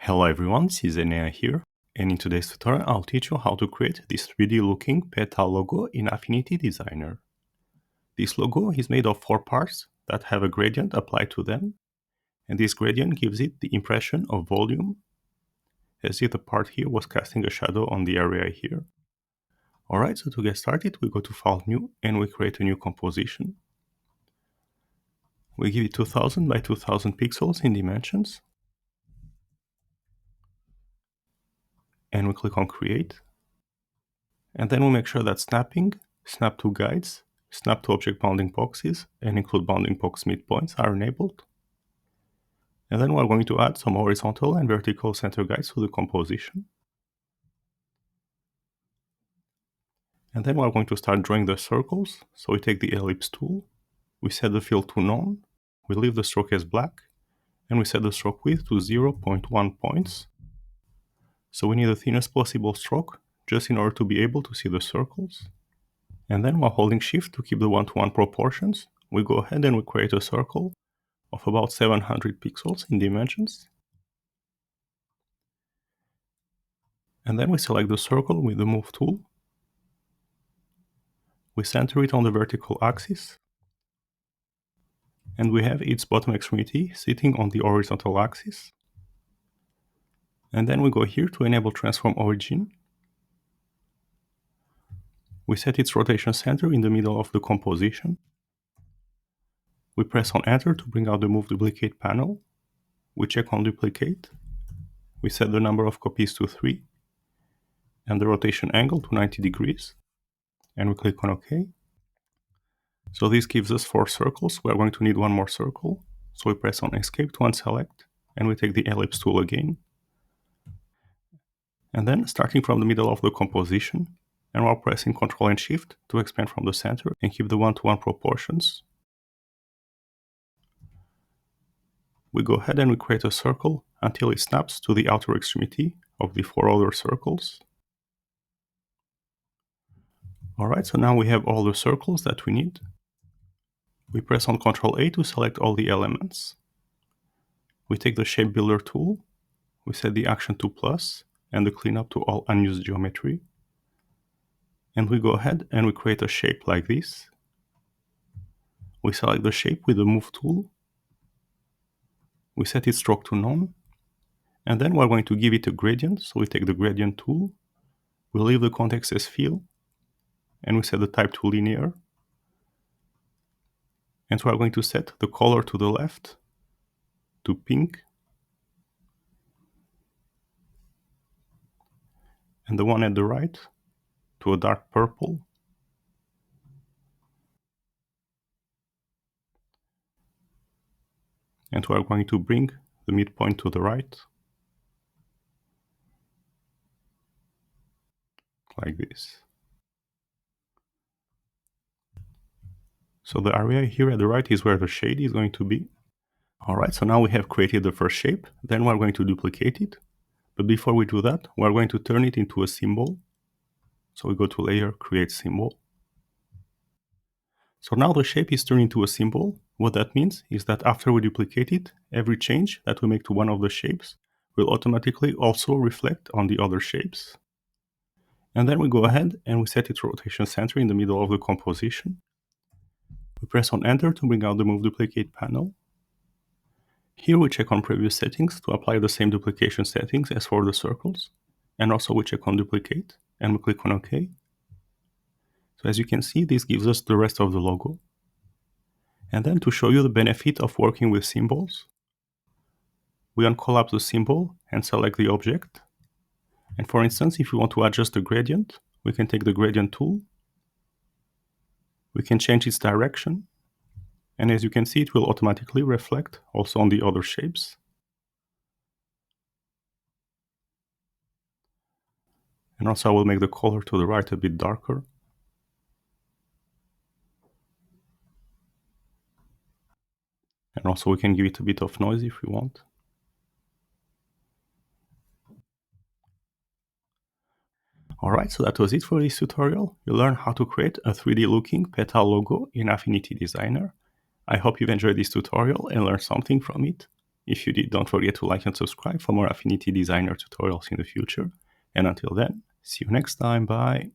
Hello everyone, this is Enea here, and in today's tutorial I'll teach you how to create this 3D looking Petal logo in Affinity Designer. This logo is made of 4 parts that have a gradient applied to them, and this gradient gives it the impression of volume, as if the part here was casting a shadow on the area here. Alright, so to get started we go to File New and we create a new composition. We give it 2000 by 2000 pixels in dimensions, and we click on Create. And then we make sure that snapping, snap to guides, snap to object bounding boxes, and include bounding box midpoints are enabled. And then we're going to add some horizontal and vertical center guides to the composition. And then we're going to start drawing the circles. So we take the ellipse tool, we set the fill to none, we leave the stroke as black, and we set the stroke width to 0.1 points. So we need the thinnest possible stroke, just in order to be able to see the circles. And then while holding shift to keep the one-to-one proportions, we go ahead and we create a circle of about 700 pixels in dimensions. And then we select the circle with the move tool. We center it on the vertical axis. And we have its bottom extremity sitting on the horizontal axis. And then we go here to enable transform origin. We set its rotation center in the middle of the composition. We press on enter to bring out the move duplicate panel. We check on duplicate. We set the number of copies to 3 and the rotation angle to 90 degrees. And we click on OK. So this gives us 4 circles. We are going to need one more circle. So we press on escape to unselect and we take the ellipse tool again. And then starting from the middle of the composition, and while pressing Ctrl and Shift to expand from the center and keep the one-to-one proportions, we go ahead and we create a circle until it snaps to the outer extremity of the 4 other circles. Alright, so now we have all the circles that we need. We press on Ctrl A to select all the elements. We take the Shape Builder tool, we set the action to plus and the cleanup to all unused geometry. And we go ahead and we create a shape like this. We select the shape with the move tool. We set its stroke to none. And then we're going to give it a gradient. So we take the gradient tool. We leave the context as fill. And we set the type to linear. And so we're going to set the color to the left to pink. And the one at the right to a dark purple. And we are going to bring the midpoint to the right, like this. So the area here at the right is where the shade is going to be. Alright, so now we have created the first shape, then we're going to duplicate it. But before we do that, we're going to turn it into a symbol. So we go to Layer, Create Symbol. So now the shape is turned into a symbol. What that means is that after we duplicate it, every change that we make to one of the shapes will automatically also reflect on the other shapes. And then we go ahead and we set its rotation center in the middle of the composition. We press on Enter to bring out the Move Duplicate panel. Here we check on previous settings to apply the same duplication settings as for the circles. And also we check on Duplicate and we click on OK. So as you can see, this gives us the rest of the logo. And then to show you the benefit of working with symbols, we uncollapse the symbol and select the object. And for instance, if we want to adjust the gradient, we can take the gradient tool. We can change its direction. And as you can see, it will automatically reflect also on the other shapes. And also I will make the color to the right a bit darker. And also we can give it a bit of noise if we want. Alright, so that was it for this tutorial. You learned how to create a 3D looking Petal logo in Affinity Designer. I hope you've enjoyed this tutorial and learned something from it. If you did, don't forget to like and subscribe for more Affinity Designer tutorials in the future. And until then, see you next time. Bye.